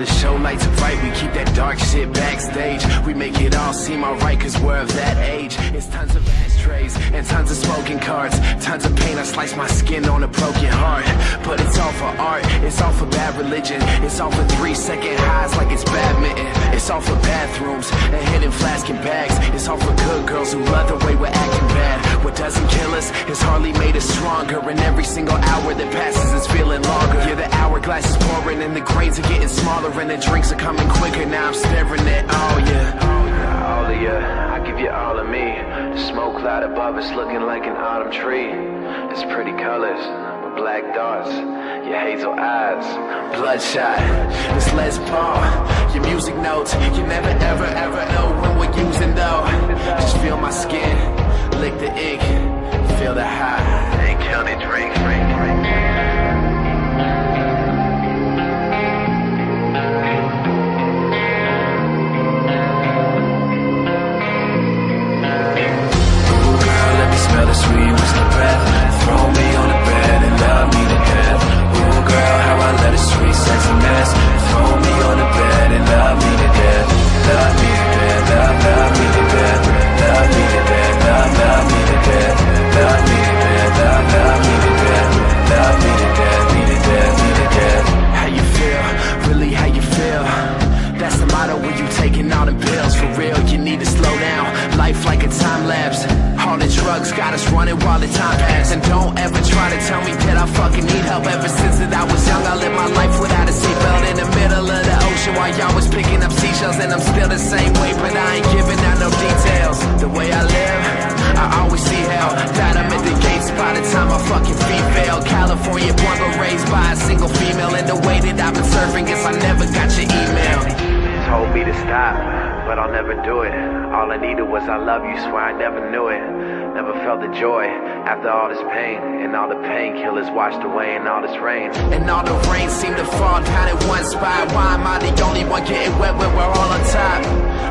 the show lights are bright, we keep that dark shit backstage. We make it all seem alright cause we're of that age. It's tons of ashtrays and tons of smoking cards, tons of pain, I slice my skin on a broken heart. But it's all for art, it's all for bad religion, it's all for 3-second highs like it's badminton. It's all for bathrooms and hidden flask and bags. It's all for good girls who love the way we're acting bad. What doesn't kill us has hardly made us stronger, and every single hour that passes is feeling longer. Yeah, the hourglass is pouring and the grains are getting smaller and the drinks are coming quicker. Now I'm staring at all all of you, I give you all of me. The smoke cloud above us looking like an autumn tree. It's pretty colors with black dots, your hazel eyes, bloodshot. It's Les Paul, your music notes. You never ever ever know when we're using though. Just feel my skin, lick the ink, feel the high, and count it, drink. Smell the sweet whiskey breath. Throw me on the bed and love me to death. Ooh girl, how I let a sweet sexy mess. Throw me on the bed and love me to death. Love me to death, love me to death. Love me to death, love me to death. Love me to death, love me to death. Love me to death, me to death, me to death. How you feel? Really how you feel? That's the motto when you taking all the pills. For real, you need to slow down. Life like a time lapse. All the drugs got us running while the time passes. And don't ever try to tell me that I fucking need help. Ever since that I was young, I lived my life without a seatbelt. In the middle of the ocean while y'all was picking up seashells. And I'm still the same way, but I ain't giving out no details. The way I live, I always see hell. Died I'm at the gates by the time my fucking feet fail. California born but raised by a single female. And the way that I've been surfing, guess I never got your email. Told me to stop, but I'll never do it. All I needed was I love you, swear I never knew it. Never felt the joy after all this pain. And all the painkillers washed away in all this rain. And all the rain seemed to fall down in one spot. Why am I the only one getting wet when we're all on top?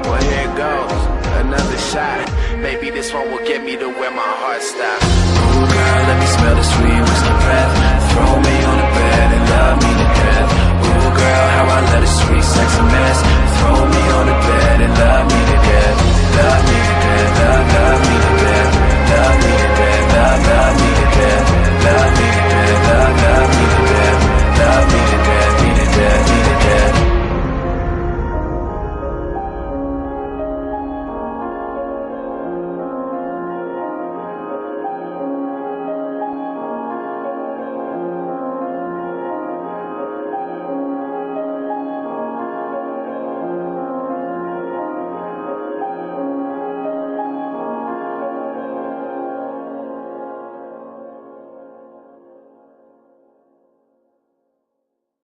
Well, here it goes, another shot. Maybe this one will get me to where my heart stops. Ooh girl, let me smell the sweet whiskey breath. Throw me on the bed and love me to death. Ooh girl, how I let a sweet sexy mess. Throw me on the bed and love me to death. Love me to death, love me.